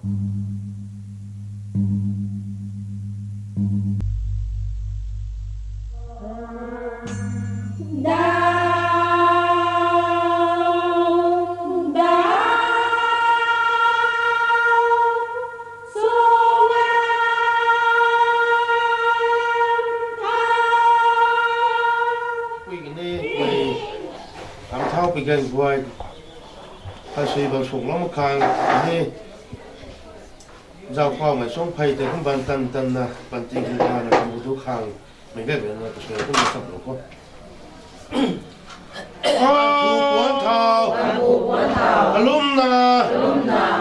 bị gần vơi, ta suy vào sụn lắm càng hay giao qua mà sống phay thì không bàn tân tân là bàn tiền người ta là không có khang mình cái việc là cái không có sập được quá alumna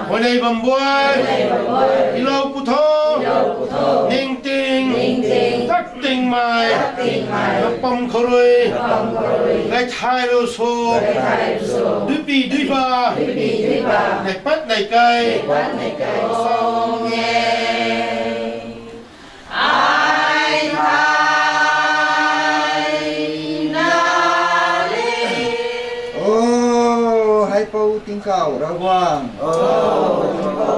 hồi nay bầm bôi đi lâu cụ thô ninh tình tắc tình mày nó bầm khơi cái thai lô xô đuôi bì đuôi ba này bắt này cây tiếng cầu ra quang,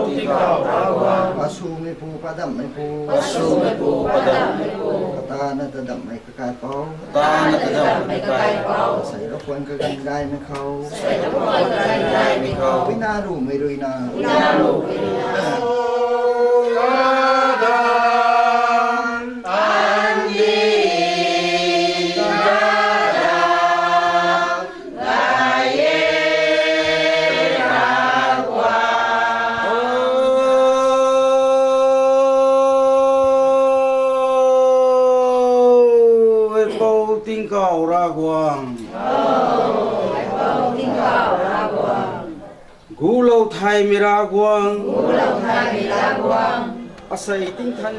tiếng cầu ra quang, pasu me pu padam me pu, kata na tadam me kakai pau, sai ra quang ka gan gai me khâu, vina ru me ruina, tiếng cầu ra quang, cú lâu thay mi ra quang, asai tinh thần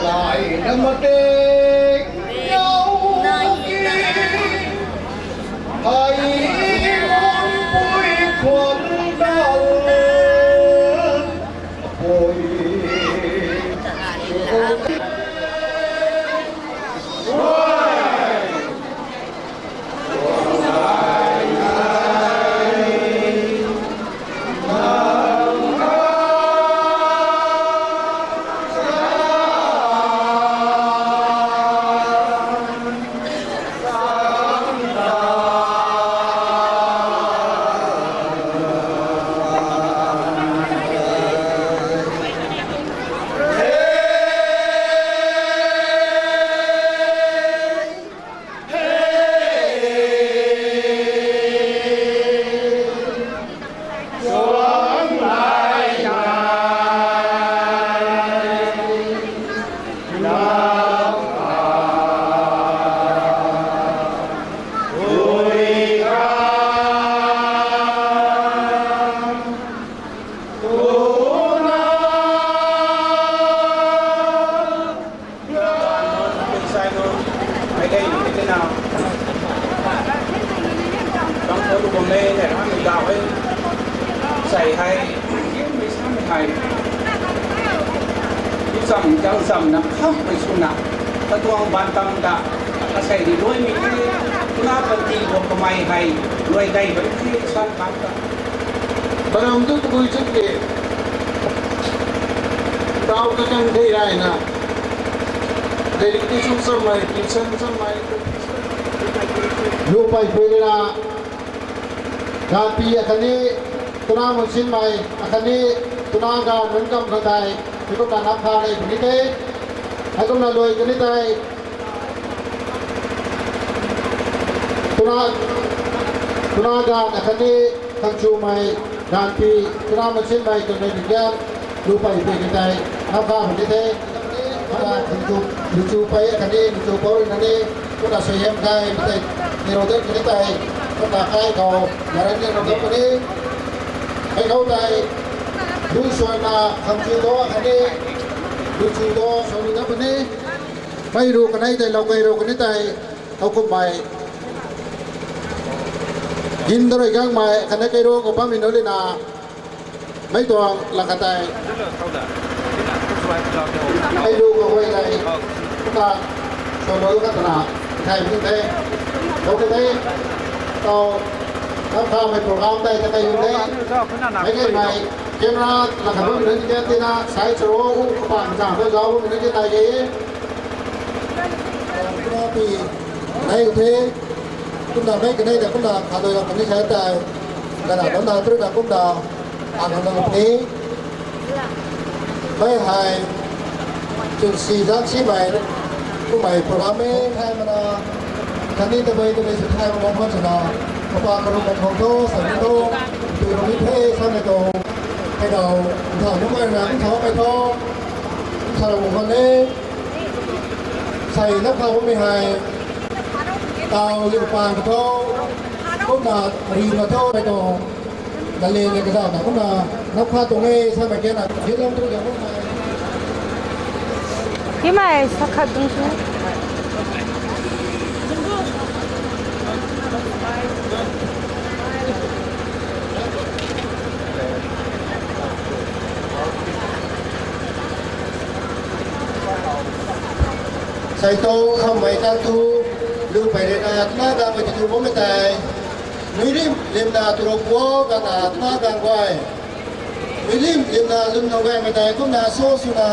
lại nâng mặt đê nhau kia hãy ôn vui khuẩn đau hồiใส่ให้ไม่ซ้ำไทยที่ซ้ำจังซ้ำนะข้ามไปสุนัขตะตวงบันตังดะอาศัยดีด้วยมีที่น่าปฏิบัติทำไมให้ด้วยได้แบบที่ซ้ำครับบางทุกคนจะเกิดเราก็ยังได้นะเด็กที่ชุมสมัยที่ชุมสมัยลูกไปเวลาการปีอันนี้ตุนามุสินใหม่อันนี้ตุนาการเหมือนกับคนไทยที่ต้องการนับพาในพื้นที่ให้กำลังรวยกันที่ไทยตุนาการอันนี้ทั้งชูใหม่การปีตุนามุสินใหม่จนในถึงแก่ลูกไปกันไทยนับพาพื้นที่เพราะว่าถึงชูไปอันนี้ชูโป้อันนี้ก็จะเสียมได้ไม่ได้ในโรงเรียนกันที่ไทยก็จะให้เขามาเรียนโรงเรียนคนนี้ให้เข้าใจดูส่วนทำชื่อตัวอันนี้ ดูชูโตสองนับวันนี้ไม่รู้กันได้แต่เราไม่รู้กันได้แต่เอาคุมไปยินตัวเองมาคันได้รู้ก็ปั๊มอินโดนีเซียไม่ตัวหลังกระต่ายไม่รู้ก็ไว้ใจทุกการส่วนเราก็ตระไทยพื้นที่เราก็ได้ต่อทำข้าวไม่โปรแกรมได้จะไปอยู่ได้ไม่ใช่ไหมเกมราหลังจากนั้นนึกจะตีน่าสายโซ่อุปกรณ์ต่างๆเพื่อเราไม่นึกจะตายกี่ก็ปีในอุทยคุณดาไม่กันได้แต่คุณดาขาดโดยเราคนที่ใช้แต่ขนาดนั้นดาตรึกดาคุณดาอ่านของเรานี้ไม่หายจุดสี่ทักชี้ใหม่ผู้ใหม่โปรแกรมไม่ให้มันทันนี้จะไปสุดท้ายมันพ้นชนะเพราะว่าการลงของโตสันโตคือเราไม่เท่ซ้ำในโตให้เราถอดน้ำมันน้ำเขาไปโตชาลงคนนี้ใส่น้ำข้าวไม่หายเตาอยู่ปานกระโตก็มารีมาโตไปโตนั่นเลยในกระดาษนะก็มาน้ำข้าวตรงนี้ใช่ไหมแกน่ะที่เราตัวอย่างก็มาที่ไม่สักขัดตรงนี้ใส่โตเข้าไปกันตูดูไปเรียนอาหน้าการไปจูบไม่ได้มิริมเลี้ยงนาตุรกัวกันอาหน้าการไว้มิริมเลี้ยงนาลุนเอาไว้ไม่ได้ก็นาโซสุนา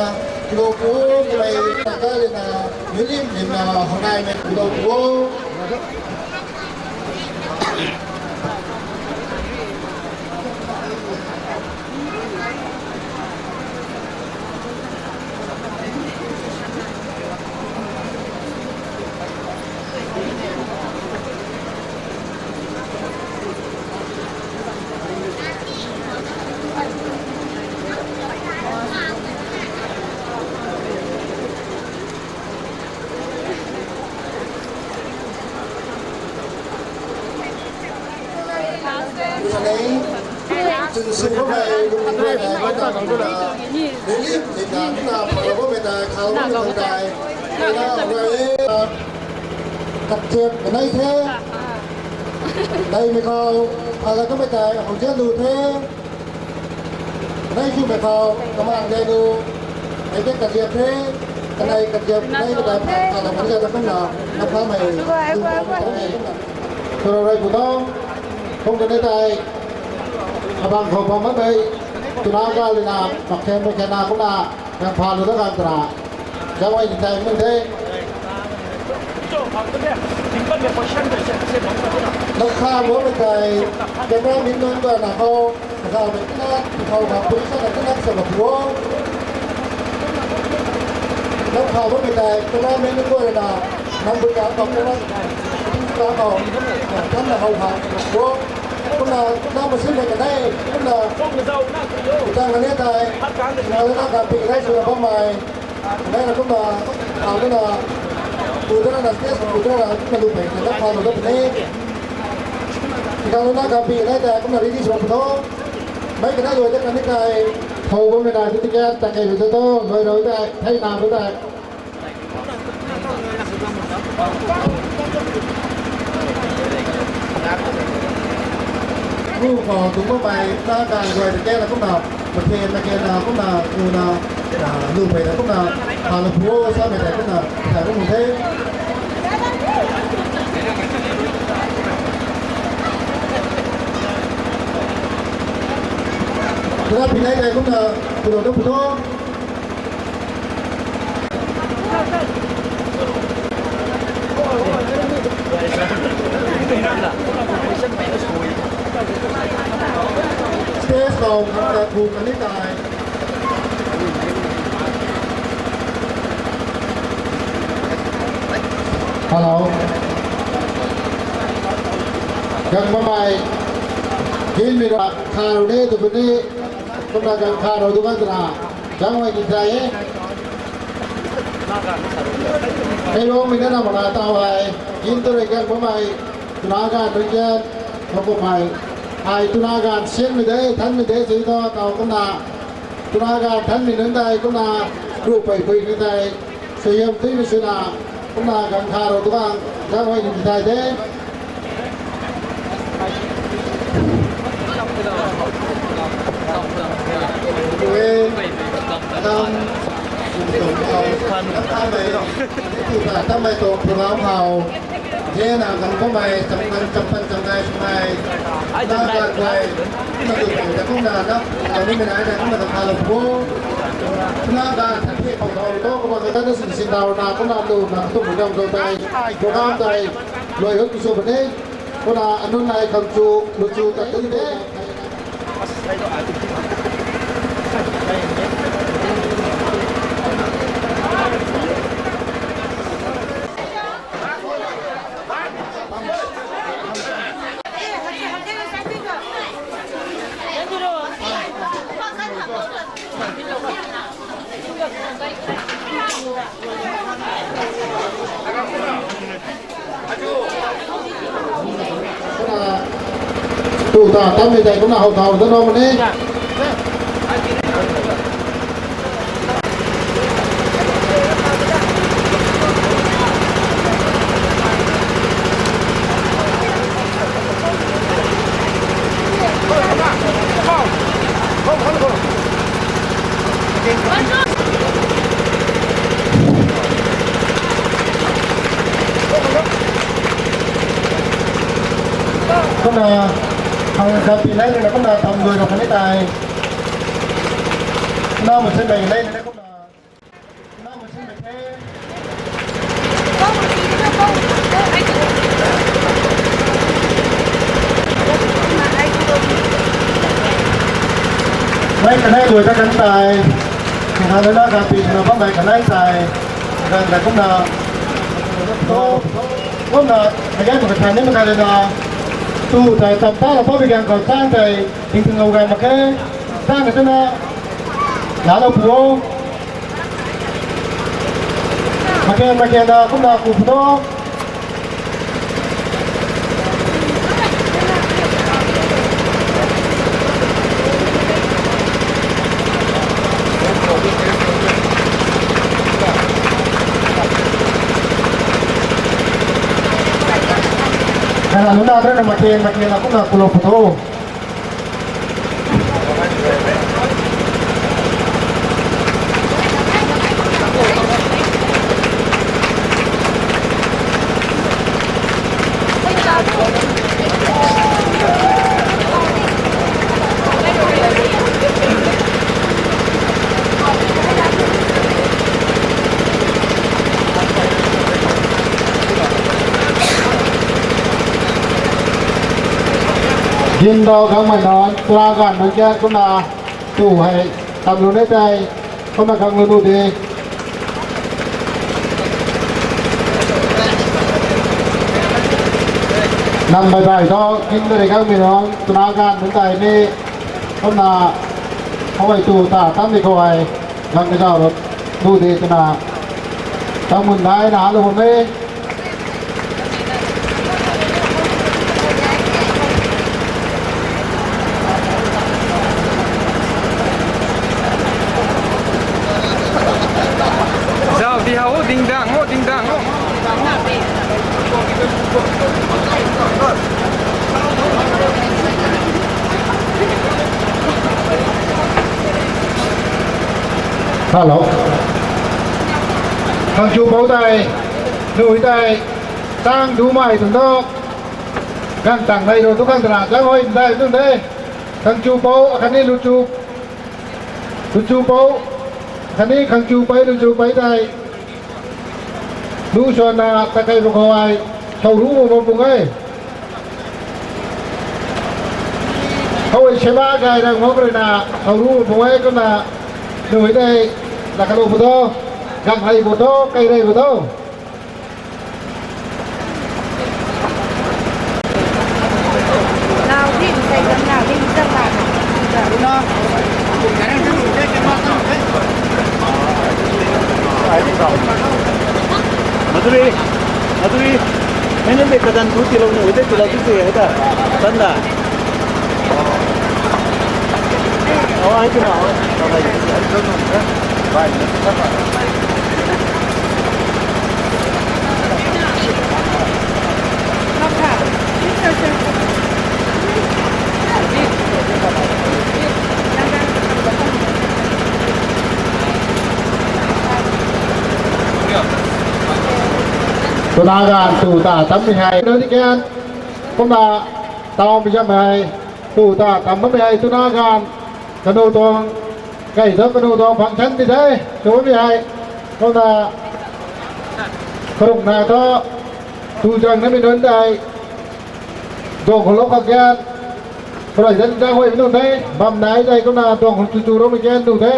ตุรกัวไปนักการเรียนนามิริมเลี้ยงนาหงายไม่ตุรกัวจึงซื้อเข้าไปดูด้วยแต่ก็ต่างกันนะในรีบในการที่เราเราก็ไม่ได้เขาไม่ได้ไม่ได้เราตัดเจ็บในเท่ในไม่เขาอะไรก็ไม่ได้ของเจ้าดูเท่ในชื่อไม่เขากำลังได้ดูไอ้เจ้าตัดเจ็บเท่ในตัดเจ็บในไม่ได้ผ่านอะไรมันจะต้องหนาน้ำผ้าใหม่ดูของไหนก็หนาตัวอะไรกูต้องคงจะได้ใจบางคนพอมาไปตุลาการเลยนะปักแขนไปแขนนาก็ได้ยังพาลุตการตราจะไว้ใจไม่ได้นักข่าวว่าไม่ใจแต่แม่มินนก็นะเขาเป็นนักเขาแบบผู้ชายนักสมัครวัวนักข่าวว่าไม่ใจแต่แม่มินก็เลยนะนักบริการของนักการของท่านเขาผ่านวัวคุณน่ะน้ามาซื้อกันได้คุณน่ะจ้างกันเนี่ยได้เราจะต้องการปีกได้ส่วนของใหม่ได้แล้วคุณน่ะเอาคุณน่ะดูด้านนั้นเสียดูด้านนั้นมาดูไปแต่ถ้าพอเราต้องนี้เราต้องการปีกได้แต่คุณน่ะที่ส่วนของไม่กันได้โดยจะกันไม่ไกลโทรก็ไม่ได้ที่แกแต่แกอยู่ตัวโดยได้ให้นามก็ได้รูปของถุงผ้าใบหน้าการไว้แต่แก้แล้วก็มาประเทศตะเกียนาก็มาอูนาลูกไปแล้วก็มาพาลูกพัวชอบไปแต่ก็มาแต่ก็หมุนเทปแล้วพี่นายใจก็มาคุณเราต้องพูดสเตสตองจะถูกกันที่ตายฮัลโหลยังมาใหม่ยินมีรักคาร์เน่ตัวนี้ต้องการคาร์เราดูกันตราจังหวะกินใจให้ลงมีนั่นมาลาตาวไอ้ยินตัวเองมาใหม่ตุลาการด้วยกันเขาบอกใหม่ไอ้ตุลาการเช่นไม่ได้ท่านไม่ได้สิ่งต่อเต่าก็นาตุลาการท่านไม่นั้นได้ก็นา รูปไปคุยกันได้เสียมที่วิศนาคุณนาการคาเราตัวจะไว้ในใจเด้ด้วยทำส่งเขาทำไปที่ตลาดทำไปตัวพวกเราเผาเจ้าหน้ากันก็ไม่จำเป็นจำได้ใช่ไหมด้านการไปที่มาดูแต่ก็นานนะเราไม่เป็นไรนะก็มาทำงานเราพวกหน้าด้านที่ของเราก็มาตั้งแต่สิ่งดาวนาก็นาดูนะตุ้มยำตัวใจโปรแกรมใจรวยขึ้นสู่ประเทศก็นาอนุนัยคำจูลุจูตัดตื้นเด้ตูตาตั้มในใจก็น่าเอาเท่าตัวน้องมันนี่ก็น่าทางการปีนั้นเนี่ยก็น่าทำโดยเราคนไม่ตายน่าเหมือนเช่นใดเล่นนะก็น่าเหมือนเช่นใดแค่ไม่กันให้โดยถ้ากันตายงานในหน้าการปีเราต้องไปกันให้ตายการแต่ก็น่าก็น่าระยะสุดท้ายนี่มันการเลยนะtu tại tập ba là phó bị gàng còn sang tại hình thường ngầu gàng mà cái sang cái tên là lá đâu phù mà cái là cũng là phù đó karena nuna ada makin aku nak pulau foto. Jin đo các mày nói qua gần nó kia cũng là chủ hay tầm luôn đấy đây không là không luôn đi nằm bài bài đó kinh đây các mày nói qua gần đến đây đi không là không phải chủ ta tắm đi coi gần cái nào đó luôn đi cho là trong mình đây đã luôn đi ding dang oh. Hello. Thằng chú bố tay, núi tay, sang đủ mày tụi nó, càng tặng đây rồi tôi càng tặng cái ngôi đây tụi đây, thằng chú bố, cái này lụt chú bố, cái này thằng chú bấy đây. Đủ cho na ta cây một hồi thầu đủ một vùng ấy thôi xe ba cây đang ngó rồi nè thầu đủ một vùng ấy có là nơi đây là cái đồ của tôi găng hay của tôi cây đây của tôi nào thì xây dựng nào thì dân làm nó Maduri, मैंने देखा था 2 किलो में उधर किलो किसे है था बंदा और आई तो ना รับค่ะเชิญเชิญ ตุลาการตู่ตาตั้มไม่ให้เรื่องที่แกนผมด่าตามไม่ใช่ไหมตู่ตาตั้มไม่ให้ตุลาการกระโดดตรงไก่เถิกกระโดดตรงฝังชั้นไม่ใช่ตัวไม่ให้ผมด่าขลุ่มนาก็ตู่จังนั้นไม่โดนได้ตัวของลูกแกนใครจะได้ไว้ไม่ต้องได้บำไหนใจก็นาตัวของจู่ๆเราไม่แกนดูได้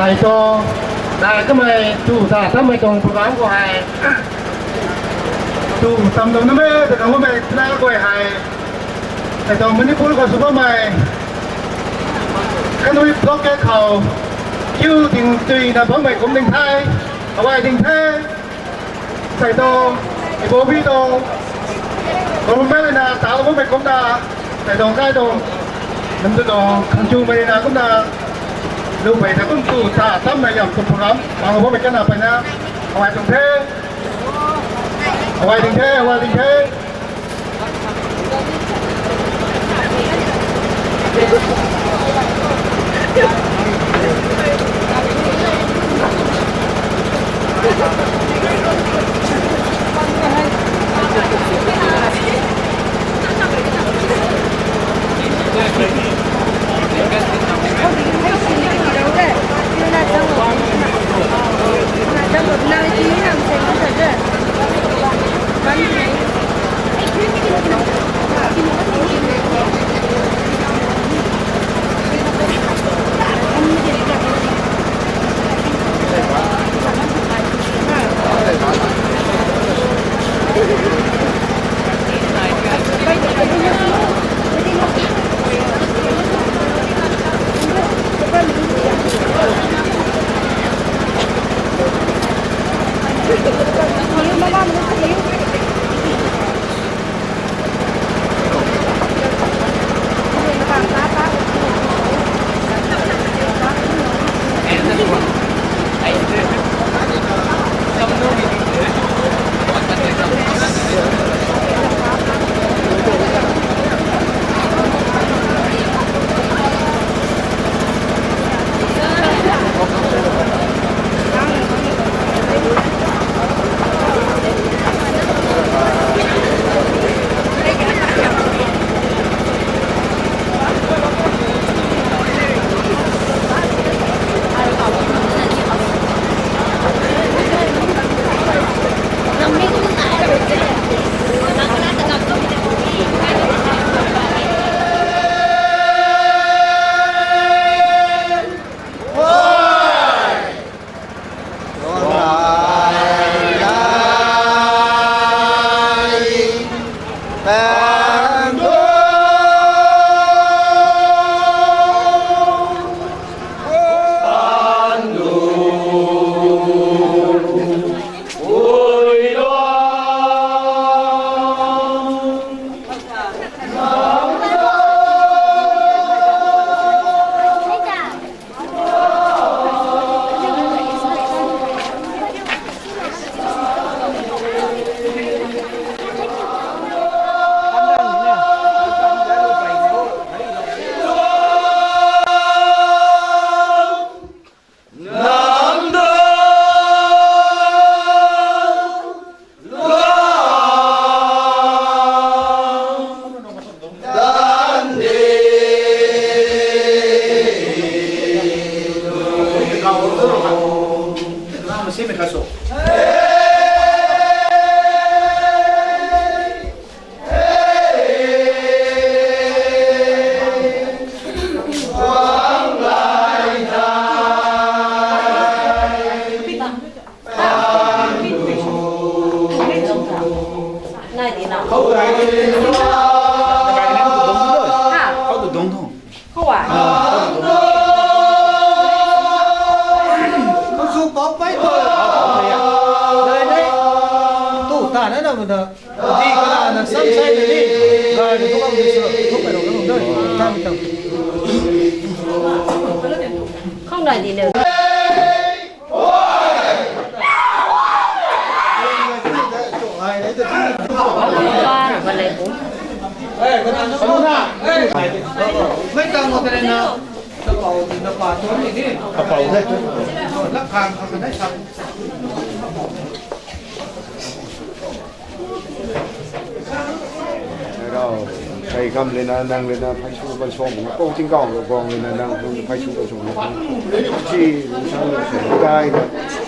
ใส่ตรงได้ก็ไม่ตู่ตาตั้มไม่ตรงโปรแกรมก็ให้ตู่ตั้มตรงนั้นไม่แต่ตรงว่าไม่น่าก็ให้แต่ตรงมันนี่พูดกับสุภาพไม่กันด้วยบล็อกแกเขาคิวถึงจุยนะเพราะไม่คุ้มถึงไทยเอาไว้ถึงไทยใส่ตรงไอ้โบพี่ตรงคนไม่เลยนะสาวก็ไม่คุ้มตาใส่ตรงใกล้ตรงมันจะตรงคันจูไม่เลยนะคุ้มตาดูไปแต่ต้องตู่ตาตั้มไม่ยอมสุภาพบางคนไม่กันหนาไปนะเอาไว้ตรงเท่เอาไว้ถึงเท่เอาไว้ถึงเท่ เขาว่า Đây đấy. Tủ tả đấy là một thờ. Thì có là sân xây để đi. Rồi thì không được sửa, không phải đồ cái đồ đây. Ta mình tầm. Không đòi gì được. Qua và lấy cũng. Mấy tầng một cái này nào. Nó bảo thì nó quả trốn thì đi. Bảo thế. Lắp hàng hoặc là đấy xong. Đó, thầy cầm lên là năng lên là phải chịu vận số một câu chính cầu của con lên là năng phải chịu vận số một chi sao là sẽ cái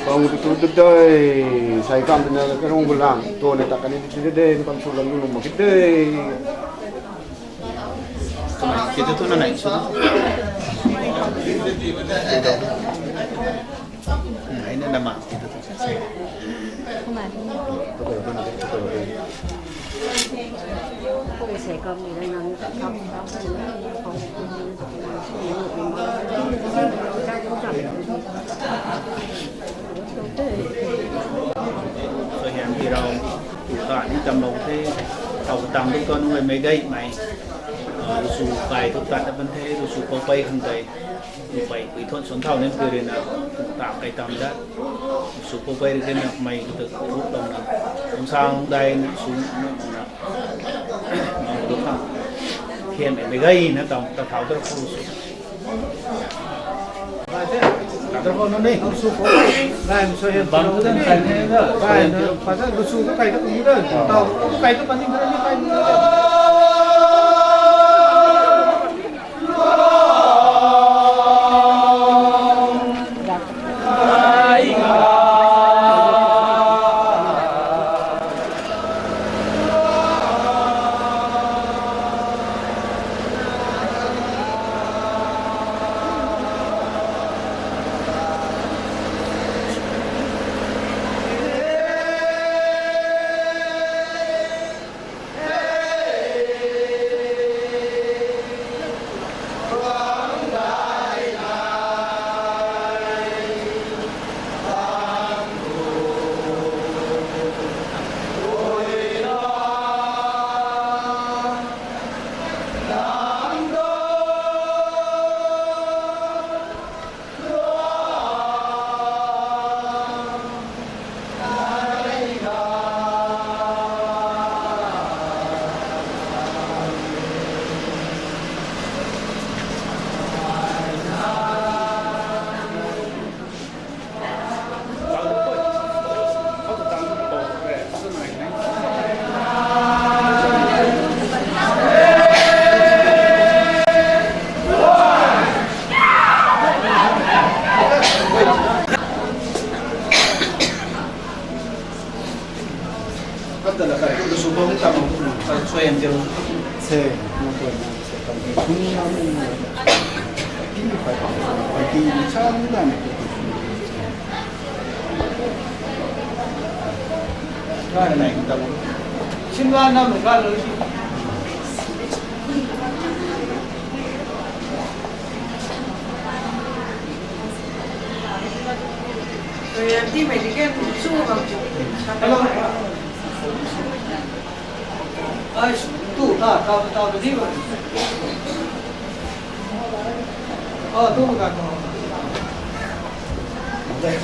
còn tụi tụi đây sai cầm lên là cái rong bự lắm tôi này ta cái này đây cầm số lần luôn một cái đây Kita tuh naik sudah. Nah ini nama kita tuh. Không phải. Không sẽ cầm gì đây nắng không Rồi hiện thì đâu tụ tản đi tầm đầu thế tàu tầmทุกคนngười mấy gây mày su bàiทุกตานบันเทดูsuไปข้างใดดูไปคุยทนสนเท่านั้นคือเรื่องนะตามไปตามได้suไปเรื่องนั้นไม่ตึกทุกตรงนั้นผมสร้างได้สูงนะมาดูข้างเขียนไม่gâyนะตองตะเท้าตะคู่สุดTerus nih, rusuh kok. Nah, saya bantu dan kayaknya enggak. Padahal rusuh kok kayak kemudian. Tahu, kayak itu penting berani kayak gitu. Xin năm mình ra rồi. Rồi đi mày thì cái xu vào. Ai tụ tao đi rồi. Tụ một cái. Đây.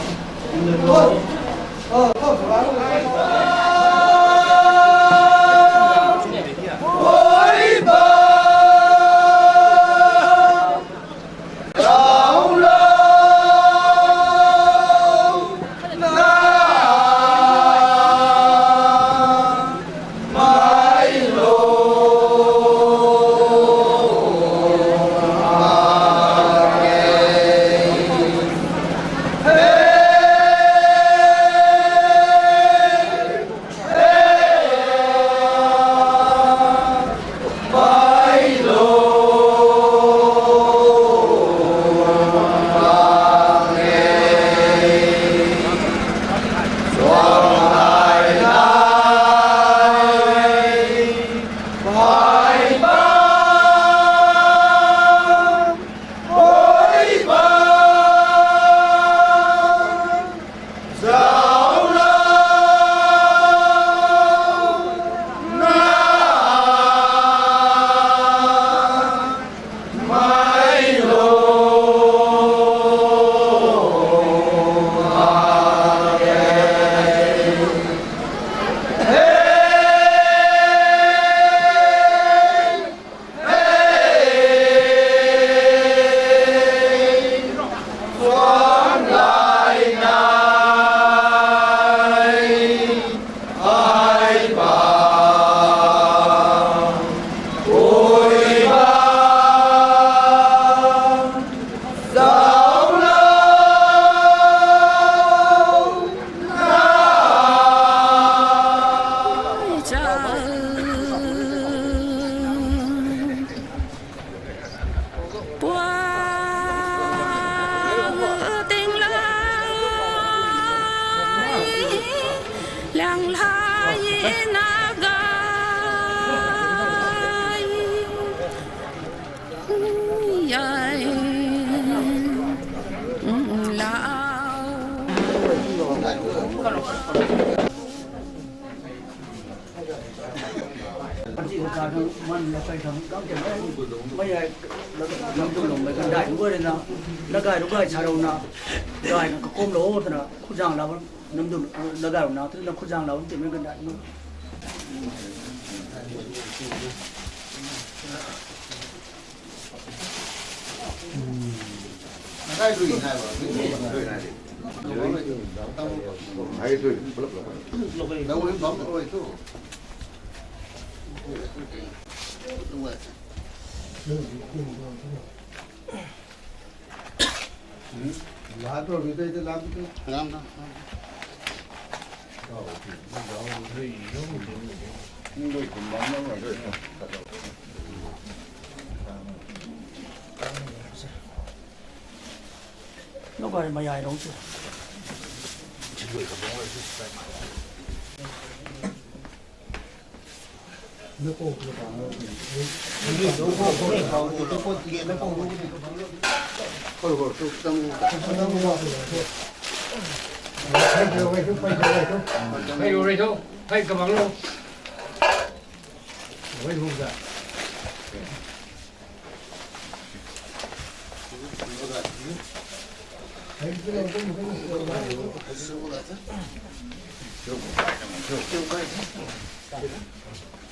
两拉一那个呀ที่เขาการมันไปทางก็จะไม่ใช่น้ำตุ่มไปกันได้ด้วยนะแล้วก็ด้วยชาโรนะได้ก็ก้มโลดนะคุณจ้างเราน้ำตุ่มแล้วก็นะที่เราคุณจ้างเราจะไม่กันได้นู้นได้ดูยังไงวะดูยังไงดิไอ้ดูแล้วเว้ยบ้องโอ้ยตู้ลาตัววิเตจะลาตัวลานะnó gọi mà dài đúng chưa nước ô nước hay rồi thôi hay cầm bằng luôn mấy hôm rồi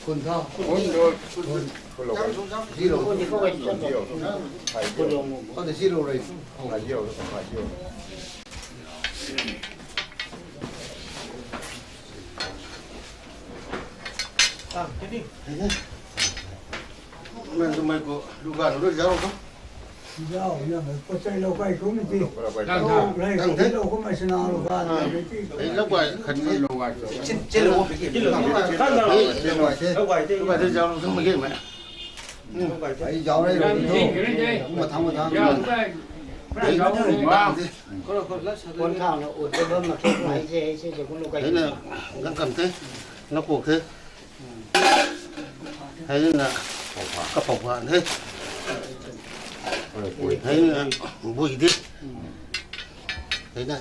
คนเท่า คนโดนคนหลง ซีโร่คนที่เขาไปต้นเดียวคนลงเขาจะซีโร่เลย ขายเยี่ยวขายเยี่ยว มันทำไมกูดูกันรู้จักเขา giao nhưng mà có chơi lâu quay cũng gì đang đây không thấy đâu có mà xin nào qua ấy lúc vậy khẩn đi lâu ngày trên lô khác nào lúc vậy thì giao không mấy cái mẹ ấy giao đây rồi mà thằng con thằng nó ổn cho mà không phải dễ sẽ cũng lâu quay thế là gắn cầm thế nó cuộc thế hay là cặp phục hoàn thế thấy vui thế thấy này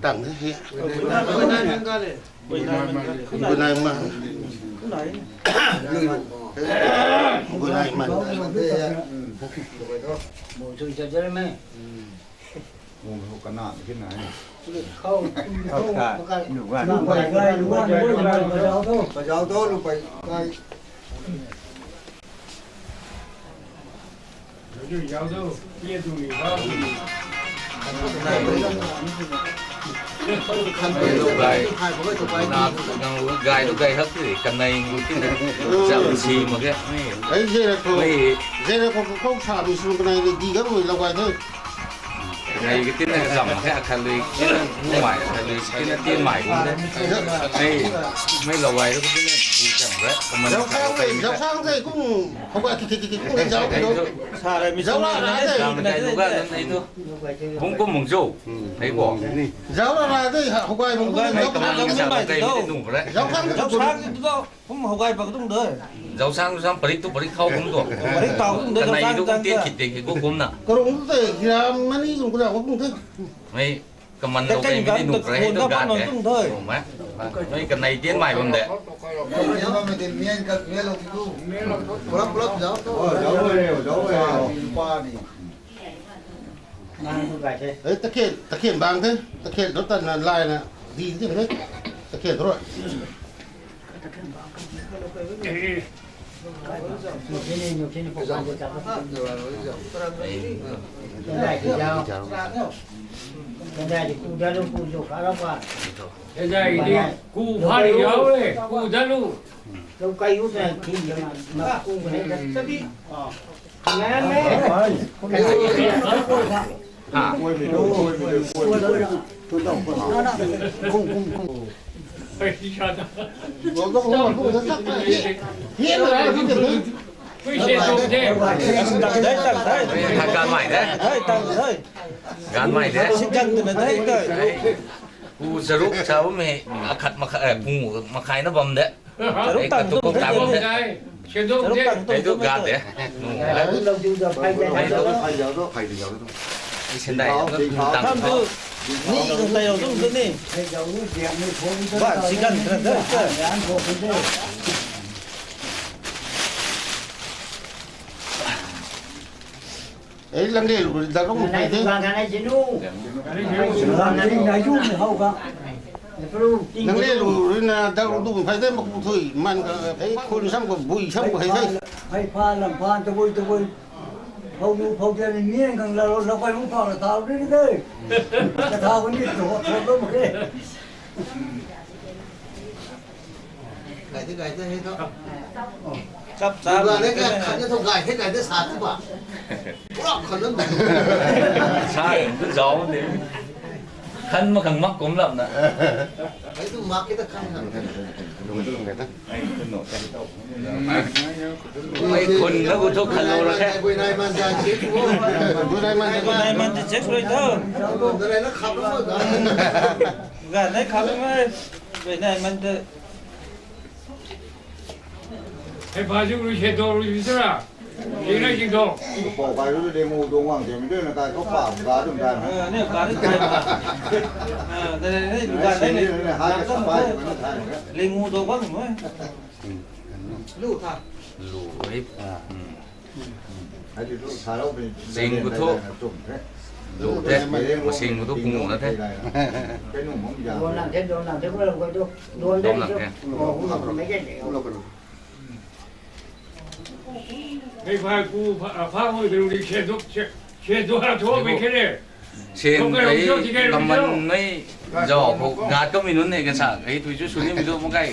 tặng thế hiện bữa nay mà bữa nay mà một chuyện chơi chơi mày một cái nạn thế này không đúng phải gai đúng không phải giao thôi lúc phải gai rồi giáo sư kia tụi mình đó gai nó gây hết thì cần này giảm xì mà cái ấy dễ là không xả bị xuống cái này thì gì gấp rồi lâu ngày thôi này cái tiếng này giảm cái khăn lì cái nó mải khăn lì cái nó tiên mải cũng thế này mấy lâu ngày nó cũng thế chẳng đấy còn mình giáo sang thì cũng không phải cái giáo cái đâu xa đây mình giáo là thế làm cái lúc này thôi cũng có mỏng rổ thấy bỏ giáo là thế không phải mỏng cái giáo cái sao cái nó đủ đấy giáo sang không học gai bằng tung đời giáo sang balik tu balik khâu cũng được balik tàu cũng được cái này nó cũng tiên thịt thì cũng cũng nè có đúng thế là mấy dùng cái nào cũng thế mấy cái mình đâu cái mình đủ đấy nó gạt đấy đúng má mấy cái này tiên mày còn đấy giáo mà tiền miên cái miên luôn tu lấp giáo giáo qua đi đấy ta khiển bằng thế ta khiển nó tận là lại là gì thế đấy ta khiển rồi cái này thì cụ ra luôn cụ dục khá lắm à cái này đi cụ phá đi giáo đấy cụ ra luôn đâu cây út này thì mà cụ này rất đi nghe nghe à gan mày đấy xin chân từ đấy cú สรุปชาวไม่ขัดมาปูมาขายน้ำบอมเด้อไอ้กระตุกตาบอมเด้อไอ้ตุกกาเด้อเช่นใดก็ตังค์ นี่ก็ใส่เราต้องนี่บ้านสิกันเด้อไอ้ลังเดียวเราต้องไปที่บ้านกันไอ้จินูบ้านกันไอ้ยุ่งเขาก็ลังเดียวเราต้องไปที่มันคุยมันก็ไอ้คนซ้ำก็บุยซ้ำก็ให้ พานลำพานตะบุยเขาดูเขาจะเงี้ยกันเราไปมุ่งทางเท้าด้วยเลยจะเท้าวันนี้โดดล้มเลย ไก่ให้เขาครับสามเลยก็ขันจะทำไก่ให้ไก่ได้สาดทุกวันรอบขันนั้นแบบ ใช่ก็จ้องนี่ขันมาขังมักก้มหลับนะ ไอ้ตัวมักแค่ตะขันไม่คนแล้วกูทุกขันเราแค่ บุยนายมันจะเช็คบุยนายมันจะเช็คเลยเด้ออะไรนะขับแล้วกันได้ขับไหมบุยนายมันจะให้พาจุลุยเช็ดตัวลุยสิล่ะยิงได้ยิงตัวบอกไปรู้เดโมดวงว่างเดี๋ยวมันเรื่องการเขาฝ่าการจนได้เนี่ยการที่แต่เนี่ยการได้เนี่ยหาจะไปเลี้ยงงูตัวบ้างไหมลูกค่ะลูกไอ้ ไอ้ที่ลูกชายเราเป็น สิงกูทุกลูกเด็กมาสิงกูทุกงูนะเท่ เป็นหนุ่มของยา โดนหลังเท่ก็เราก็โดนได้ไม่ใช่เดี๋ยว ให้พากูพามือลุยเช็ดตัวเราทั่วไปแค่นี้เช่นไอ้กำมันไม่จอพวกงานก็มีนู้นเนี่ยกันสักไอ้ทุยชุดนี้มีตัวมันไก่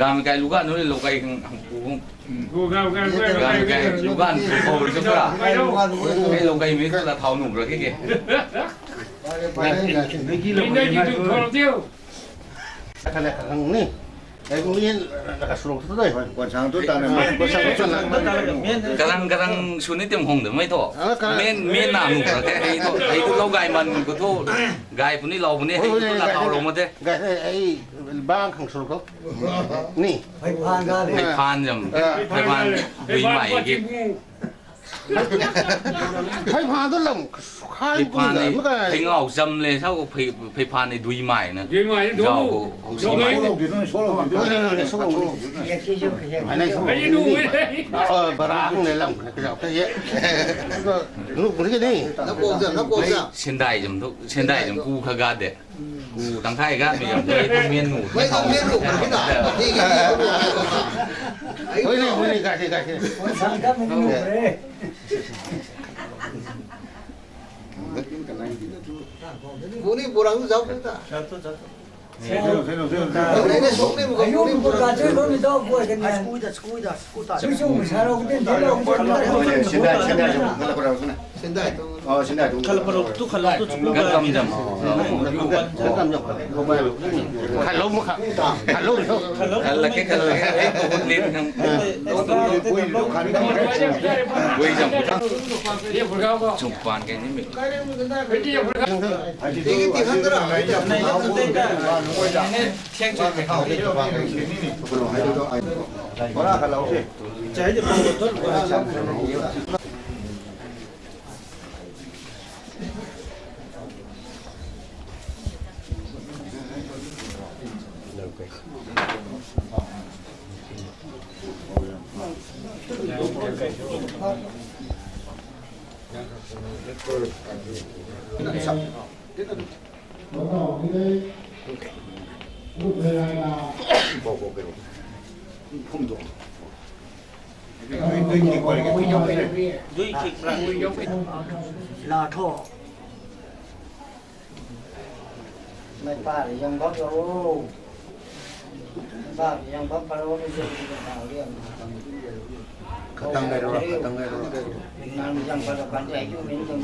งานมันไก่ลูกกันนู้นลูกไก่กูงานไก่ลูกกันโอ้ยจุ๊บละไอ้ลูกไก่มีตัวละเท่าหนุ่มเลยแค่เก๋นี่ยิงถึงคนเดียวอะไรกันนี่ไอ้พวกนี้กระสุนทุกเลยก่อนช่างทุกตาเนี่ยก่อนช่างทุกตาเนี่ยกำลังชุดนี้เต็มห้องเดี๋ยวไม่ทั่วเมียนหนาหนุ่มแค่ไอ้ตัวเราไก่มันก็ทั่วไก่พวกนี้เราพวกนี้ไอ้ตัวละเท่าลงมาเท่ไก่ไอ้บ้างของสุนเขานี่ไปพานกันเลยไปพานจำไปพานวีใหม่กี่ไปพานตัวลำข้าวไปพานในเพลงเอาจำเลยเท่ากับไปพานในดุยใหม่นะดุยใหม่ดูดูไม่ดูบาราของในลำก็จะแค่เยอะลูกนี่นี่นักโกงเสียนักโกงเสียเช่นใดจำทุกเช่นใดจำกูขกาเด็กกูตั้งไทยก็มีอย่างไม่ต้องเมียนหนูไม่ต้องเมียนหนูไม่ได้นี่กันเฮ้ยนี่กันนี่กันสั่งกันไม่รู้เลยบุนี่บุรังจบแล้วอายุมันก็จะรู้ไม่ต้องกลัวกันนะช่วยชาเราเป็นเด็กเราเป็นเช่นได้เช่นได้อ๋อเช่นได้ขันเราทุกขันเราทุกกันกำจำขันล้มขันล้มขันละแค่ขันละแค่ไอ้คนเลี้ยงทั้งวุ้ยจำจุกปานแกนี่มีตีขันตระในเที่ยงจุดเขาที่จะวางให้ดูให้ดูไอ้เพราะว่าขันเราสิใจจะโดนต้นคนช่างลาท่อไม่ป้ายังบักเราป้ายังบักเราไม่ใช่เรื่องตั้งได้หรอตั้งได้หรอยังประกันใจอยู่นี่ยัง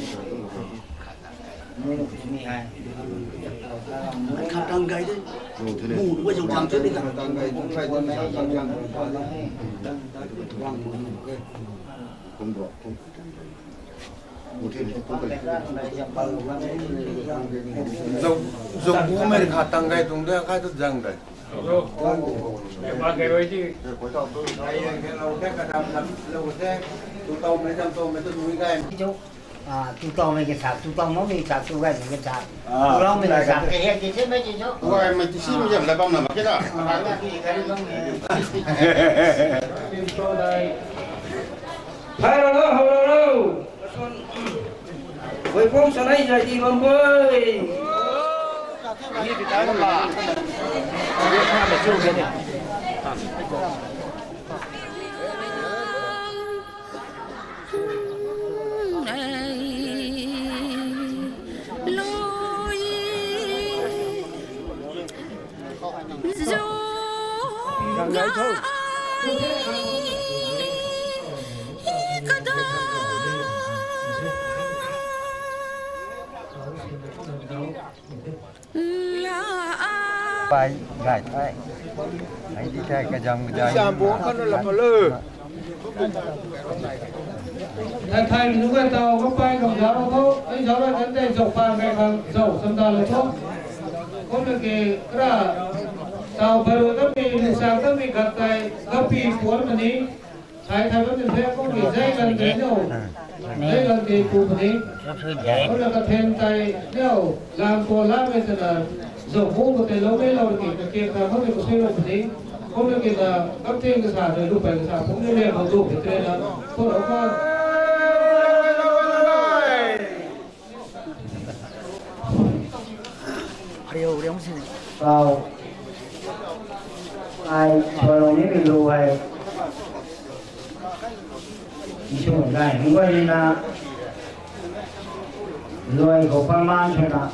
มีไงขัดตั้งไกลด้วยหมู่ว่าจะทำเช่นนี้กันตั้งได้ต้องใช้ต้นไม้ตั้งยังผมบอก một thiên cũng cần dùng bố mình khát tăng cái chúng ta khai thức rằng đấy ba cái đôi chứ cái lâu thế cả năm lâu thế tụi tao mấy trăm tôm mấy tụi nuôi cái tụi tao mấy cái sạp tụi tao nó bị sạp tụi cái cái sạp tụi tao mấy cái sạp cái hết cái thế mấy cái chỗ tụi ai mà xin mà làm lại bao nào mà cái đó hai đâu hầu đâu với phong sáng nay dậy thì bấm bơi Ini kita apa? Dia kan ada juga ni. Bài giải thay anh đi thay cái dòng cái dòng bố con nó là một lư thay những cái tàu có bay cầm giáo đâu thôi anh giáo là vấn đề dầu pha ngày càng dầu xâm ta là thôi không được cái là tàu baru tapi sang tapi kata tapi kuat ni saya thay vấn đề không bị dây gần đến đâu dây gần thì cụ này không được cái thêm tay đâu làm của làm bây giờ là dầu khô của tay lâu mấy lâu thì cái kia là không được xây lâu này không được cái là các thêm cái sản rồi lúc phải cái sản cũng như là một đủ cái tên là thôi đó con vào ai cho nó những cái lúa hay chung cái những cái là lúa có phần man thôi đó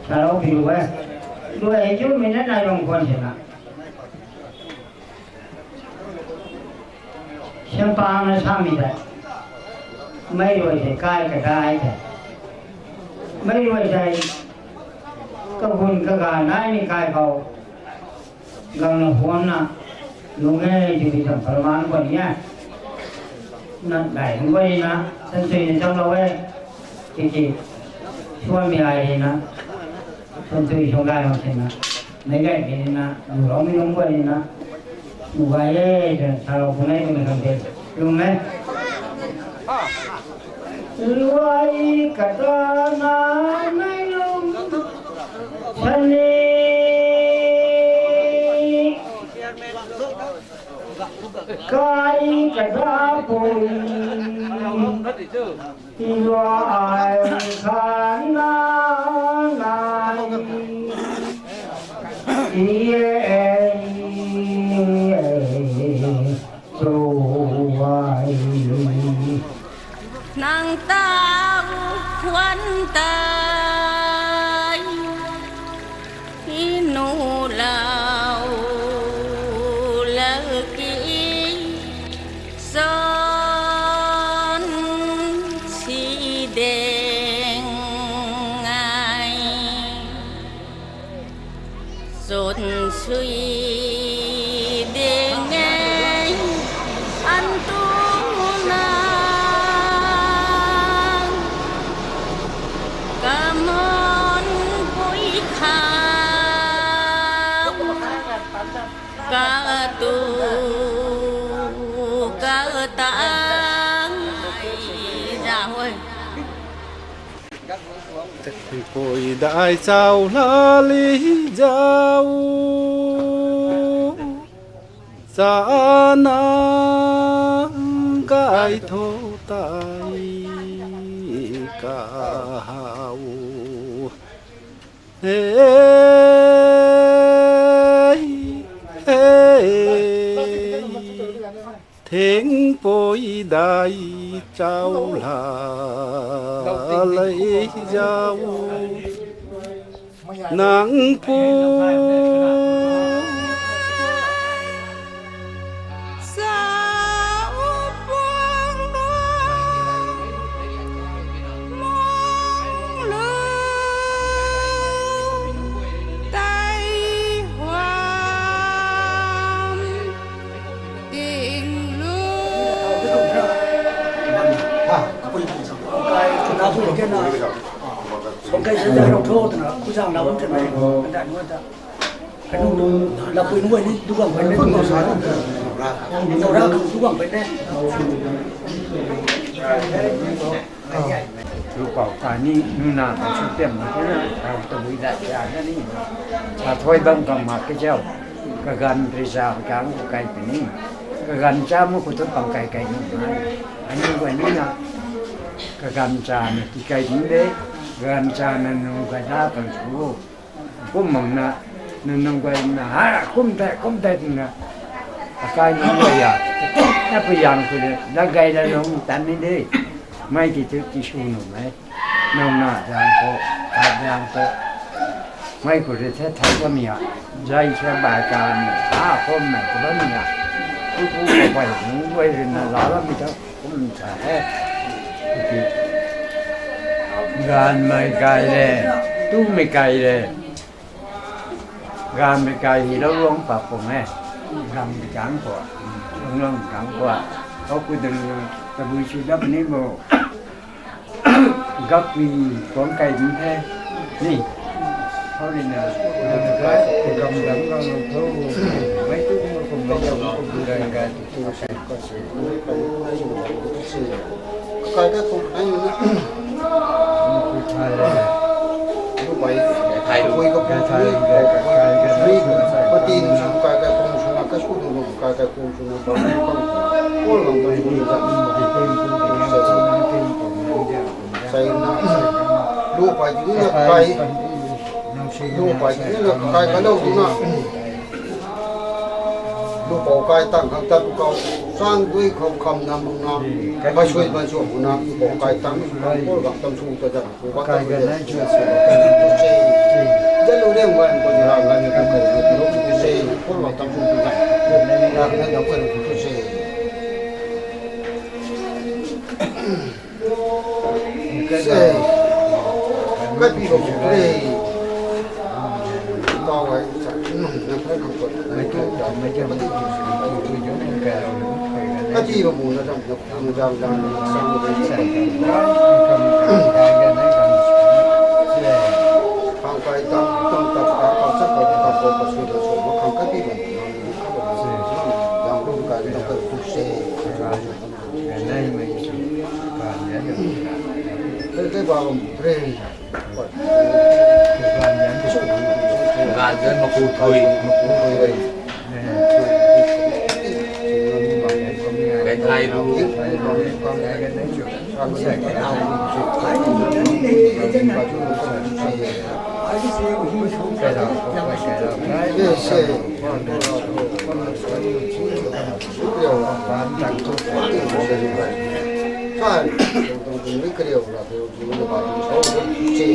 kalau biru lúa hijau mình nó dùng con thế nào xem pang nó sao mình đấy mấy rồi thì cái đấy mấy rồi thì cái hồn cái gà này ni cái khâu gang hồn na lúc này thì bị thằng phải mang con nhá nó đẩy không quay na thân tùy trong đâu ấy thì xuôi mi ai na thân tùy trong gai hoặc thế na mấy cái thì na đủ đó mới không quay na đủ gai ấy thì sao hôm nay mình làm thế lúc này luai kata na nay lum Sani kai kata pun luai kana nai nàng ta khuân tay nụ lao lơ kỹ son chi đèn ai rộn suy đèn ngay ăn tu cả tu cả tang ra thôi thì cội đại sao la lý giao xa na cái thô tay cả hào thiên bối đại trao là lấy giao nắng phu giang nào vẫn thế này đại nuôi ta cái nung là quỳ nuôi đi đúng không phải đấy nó ra đúng không phải đấyลูกเป่าป่านี่นู่นน่ะชุดเต็มเลยนะเราต้องมีได้ยาแค่นี้ถ้าถ้วยต้องกำมาก็เจ้าก็การริซาการกุไก่เป็นนี่ก็การจ้ามุกุตุปังไก่ไก่นี่อันนี้ก็นี่นะก็การจ้าเนี่ยที่ไก่นี่เลยการจ้านั่นนุ่งก็ได้ตั้งชูกุ้มมันนะนุ่งก็นะฮะกุ้มแต่นะอาการนี่ก็ยากถ้าพยายามคือแล้วไก่แล้วนุ่งตันนี่เลยไม่กี่ทุกที่ชูนุ่มไหมน้องน่าจางโคอาจางโคไม่กุศลแท้ไทยก็มีอ่ะใจแค่บาการคนไหนก็ไม่มีอ่ะผู้ก็ไปหนูไว้เรียนนะเราแล้วมีทั้งคนใช่งานไม่ไกลเลยตู้ไม่ไกลเลยงานไม่ไกลเราลงปากผมแม่งานไม่กลางกว่าลงกลางกว่าเขาคุยถึงแต่บุญชีดับนี้โมกับมีของไก่ดีแท้นี่เขาเรียนนะกำลังเราเขาไม่ตุ้มคงไม่ยอมคงดูแลกันตัวใส่ก็เสียไปไม่อยู่เสียก็ได้คงไอ้นี่คือไทยลูกไปไทยคุยกับไทยรีปฏิญาณการคงชนะก็สู้ดูการคงชนะบ้างก็ลองไปดูกันที่เป็นผู้ใส่ใส่หน้าลูกไปที่นี่ไปลูกไปที่นี่ไปก็เล่าดูนะลูกปอกไก่ตั้งข้างตะกุเขาสร้างด้วยคำนำมึงนะไปช่วยมันช่วยมึงนะปอกไก่ตั้งก็แบบตั้งสู้ตัวจังกูว่าตั้งเรื่องช่วยจะรู้เรื่องวันคนที่เราเงินก็เคยรู้ที่เซ่ก็แบบตั้งสู้ตัวจังเราเนี่ยเราเคยรู้ที่เซ่เซ่ก็ปีก็เลยก็ไว้สักหนึ่งนะเพื่อนของคนไม่เกี่ยวกับไม่เกี่ยวกับที่อยู่ที่อยู่ในแก่ก็จีบมูลนะจ๊ะมูจามจามสร้างเป็นใช่ข้างไปตั้งตัดเขาสักเขาตัดเขาก็ช่วยเราช่วยว่าข้างก็ปีมันเขาบอกยังรู้กันต้องไปคุยเซ่ได้ไหมการเนี้ยได้บ้างเรื่องการเดินมาคุยไปไทยรู้ความใส่กันเอาสุดท้ายไม่เกลียวนะเดี๋ยวดูมันบาดเขาเจ็บ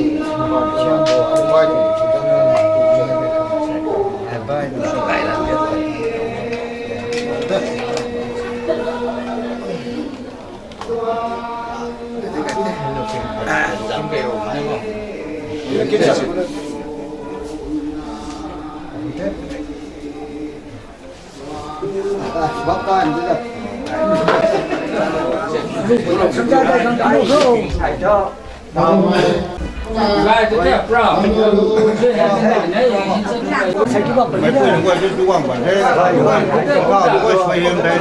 บาดเจ็บไปไปไปแล้วจำเบลนะว่ากินสักบ้ากันจ้ะchúng ta đây không có không phải cho Vai tới đẹp bro. Sai cái bọc mấy người qua chú quảng bản thế là có có xoay em đấy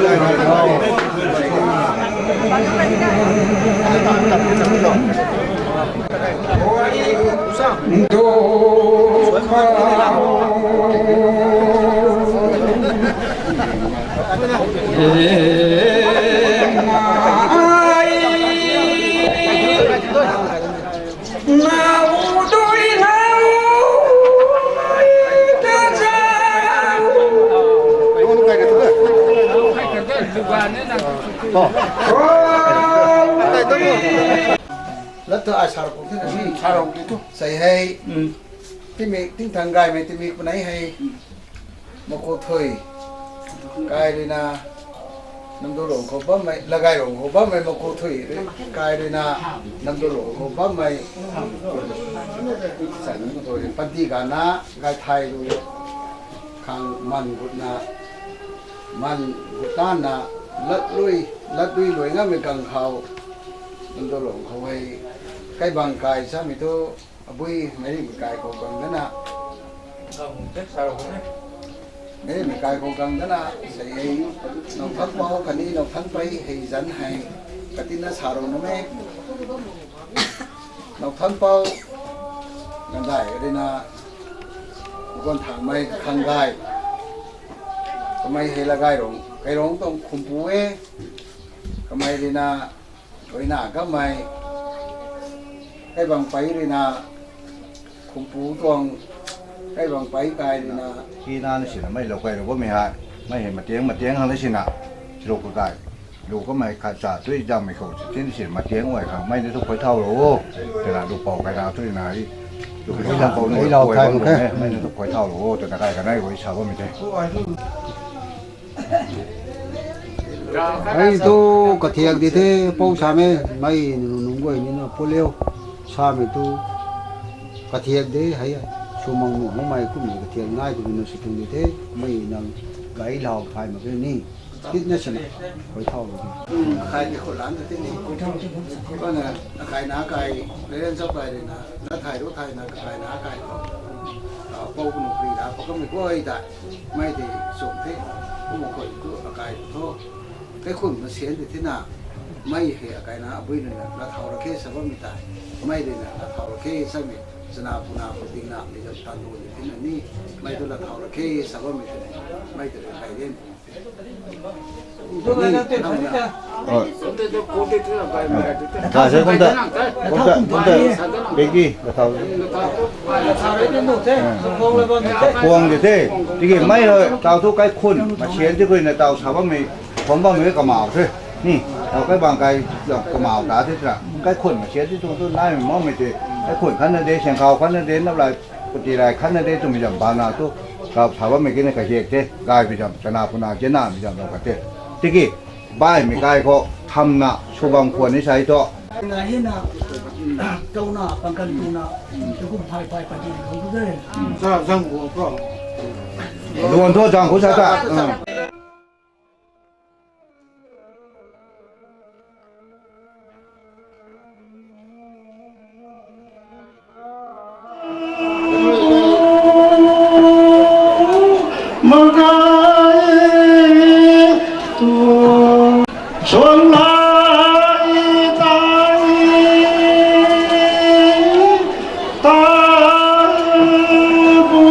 rất là ai sao cũng thế này sao cũng xây hay tí thằng gai mày tí mi con ấy hay một cô thời gai đi na năm đô lỗ cô bấm mày là gai lỗ cô bấm mày một cô thời gai đi na năm đô lỗ cô bấm mày sẵn rồi phân ti cả na gai thay rồi khang man gột na man gột tan na lật đuôi lối ngắm mình càng khâu năm đô lỗ cô hay cái bằng cài sao mình tôi บุยไม่ได้มีกายของกันนั่นน่ะไม่ได้มีกายของกันนั่นน่ะใส่น้องทั้งเบาคันนี้น้องทั้งไปให้จันให้กติน่าสารนะแม่น้องทั้งเบากันได้เลยนะคนทางไม่ทางได้ทำไมให้ละไก่หลงต้องคุมปูเอทำไมเลยนะไว้หน้าก็ไม่ให้บางไปเลยนะคุมปูตวงให้บางไปกายเลยนะที่นั่นสินะไม่เราไปเราก็ไม่หายไม่เห็นมาเตียงทางนั้นสินะลูกก็ได้ลูกก็ไม่ขาดจ่าด้วยจำไม่เข้าที่นี่สิมาเตียงไว้ครับไม่ได้ทุกคนเท่าหรอกแต่ละลูกปอกไก่ดาวที่ไหนลูกที่ทำปอกนี่เราใครไม่ได้ทุกคนเท่าหรอกแต่ละไก่กันได้ไว้ชาวบ้านไม่ได้Ai tu katiak di the pau same mai nungoi ni na poleo same tu katiak de hai sumang nu mai ku ni katiak ngai tu ni situng di the mai nang gai lao phai ma ke ni kit na sana koi thau ni khai ni khol lan te ni ko thau ko na khai na kai le len sap kai na na thai ro thai na khai na kai ko pau ku nu pri da ko ko mi ko ai da mai de som the ku mo ko ku kai tho cái khuẩn nó xén thì thế nào may hệ cái nào bây giờ là thảo là cái sao mà mình tại may đây là thảo là cái sao mình giờ nào phụ nào phụ tình nào thì tàn đồ như thế này ní may tôi là thảo là cái sao mà mình may từ cái đêm 자, 저 본다. 배기 다 구왕 돼. 이게 많이 tao cái khuôn mà chén chứ coi là tao sao mà mình phóng bao nhiêu cái màu thôi. Nè, tao cái bằng cái màu đá thế là cái khuôn mà chén chứ tôi nói mình mong mình thì cái khuôn khăn nó để xem khao khăn nó đến nó lại thì lại khăn nó để tụi mình làm bao nào tôi tao sao mà mình cái này cái gì thế, cái bây giờ cái nào phụ nào cái nào bây giờ nó cái thế. Thì cái bài mình cái có thầm nè, số bằng khuôn này sai đó. Ngày na câu na bằng cần tu na cũng phải đi không có đấy. Răng của con. Luôn thôi rằng cũng sao cả. Xuân lại tay ta bu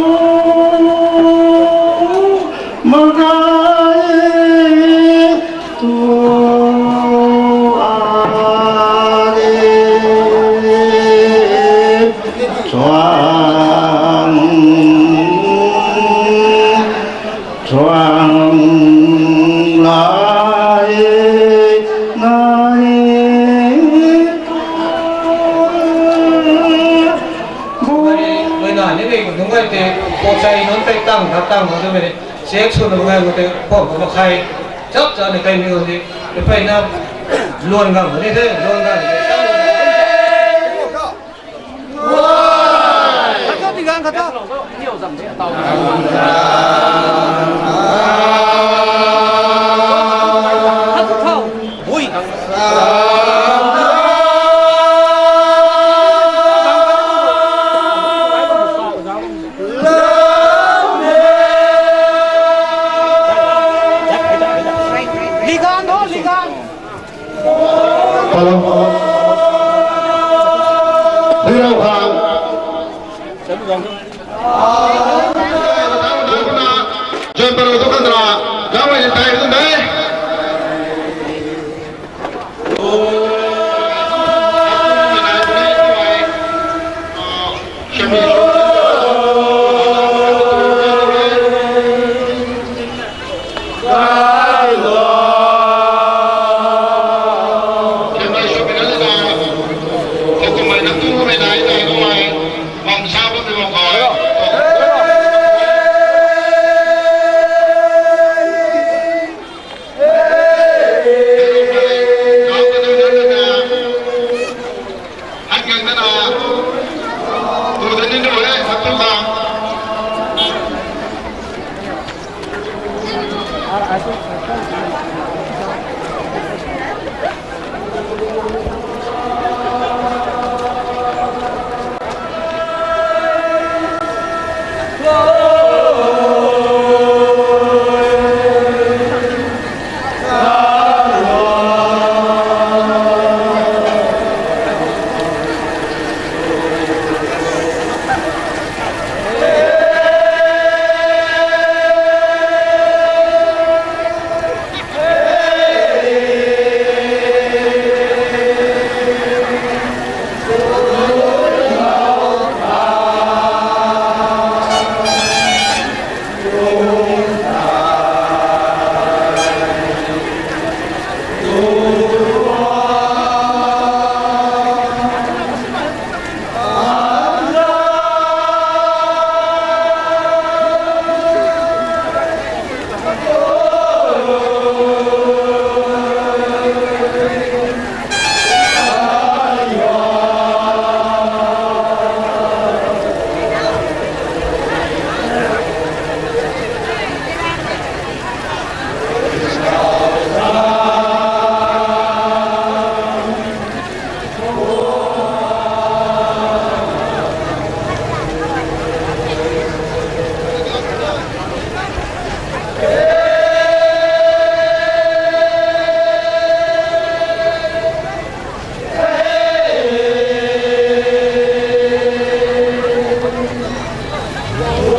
mà gái tu à đi choàng lại người nào những cái đúng cái thì cô chạy nó tay tăng nó thế này sẽ xuống được ngay một cái bỏ một khay chấp cho này cây nhiều thì phải là luôn gầm như thế luôn gầm nhiều dầm thế tàu Hãy subscribe cho kênh Ghiền Mì Gõ để không bỏ lỡ những video hấp dẫn. Hey!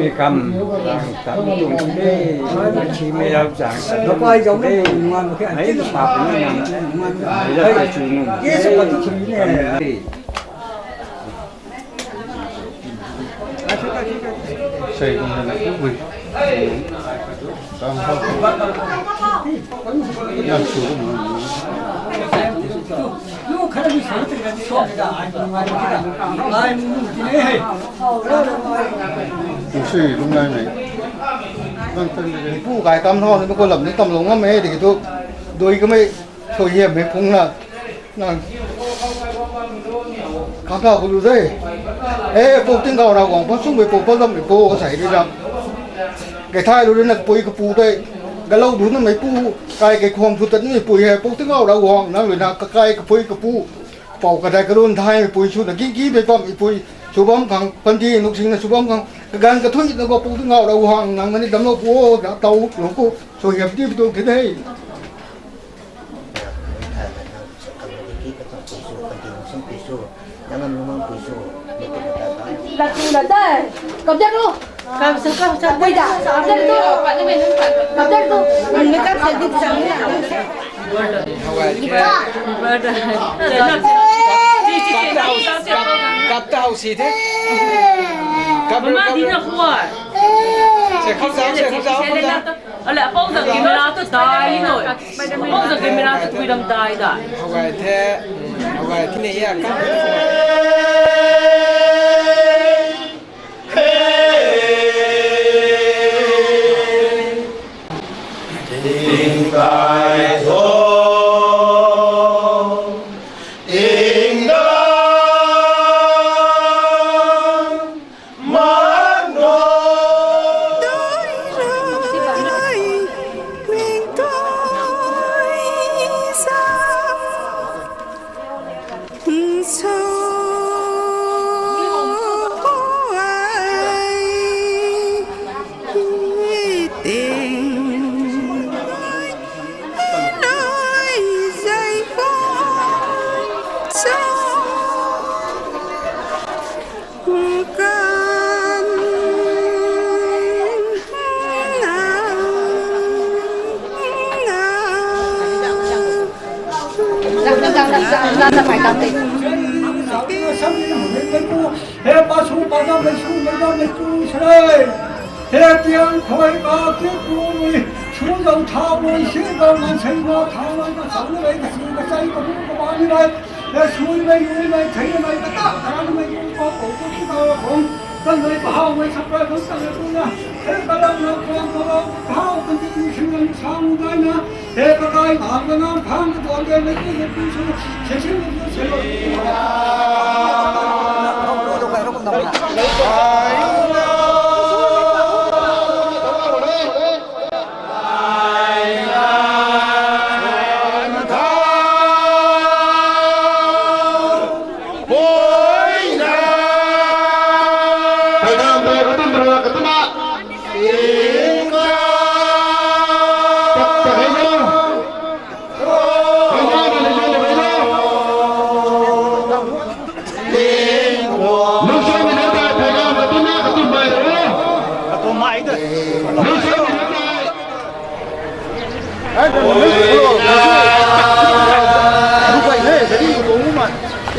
มีคำตามตรงนี้ชีไม่รับสั่งแล้วก็ยังไม่งานแค่ให้ปากนี่นะแล้วก็ชูนุ่มยี่สิบกว่าชีเนี่ยใช่ตรงนั้นอุ้ยตามเขาอยากชูมันลูกเขาไม่สนใจกันชอบกันไอ้มึงกินเอ้ย ดูสิลุงไงไหมมันเป็นผู้กายกำท่อนี่เป็นคนหลับนี่ตำลงว่าไม่ดีทุกโดยก็ไม่ช่วยเยี่ยมไม่พุ่งนะนั่นข้าวข้าวก็ดูได้ปูติ้งเขาเราของพ่อสุ่มไปปูพ่อต้มไปปูก็ใส่ด้วยนะแกท้ายรู้ด้วยนะปุยก็ปูได้ก็เราดูนั่นไม่ปูกายแกควงสุดแต่นี่ปุยปูติ้งเขาเราของนั่นเลยนะก็กายก็ปุยก็ปูเป่ากระไดกระโดนท้ายปุยชุดนะกี้ไปปั๊มปุยชูบอมขังพันธีนุกสิงนะชูบอมขังการกระทุ้ยแล้วก็ปูติ้งเขาเราของนั่งมันนี่ดำเราปูเตาหลวงปูช่วยเก็บที่ประตูขึ้นให้là chị là đây cầm chắc luôn cầm sao bây giờ cầm chắc luôn bạn cho mình cầm chắc luôn mình mới cắt sẽ đi sao thế nào cặp tàu gì thế cặp mà đi ra khỏi sẽ không giáo ở lại bao giờ cái mình tôi tài rồi bao giờ cái mình tôi quy đâm tài đã vậy thế vậy thế này à tình cài thô tình đó mất nỗi mình tôi sao ra phải cầm tiền thế ba số ba số mấy số mấy số mấy số đây thế tiếng thôi ba tiếng của mình 出走他我心高难成我他那个走了那个是个在个不个把你来，那出来有来成了那个大，他们有个保护这个红，但是不好为啥不能上来不呢？这个让那光好跟这个是人常在呢，这个该哪个呢？看个多点那个不是，谢谢你谢谢你。เ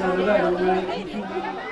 Hãy subscribe cho kênh Ghiền Mì Gõ để không bỏ lỡ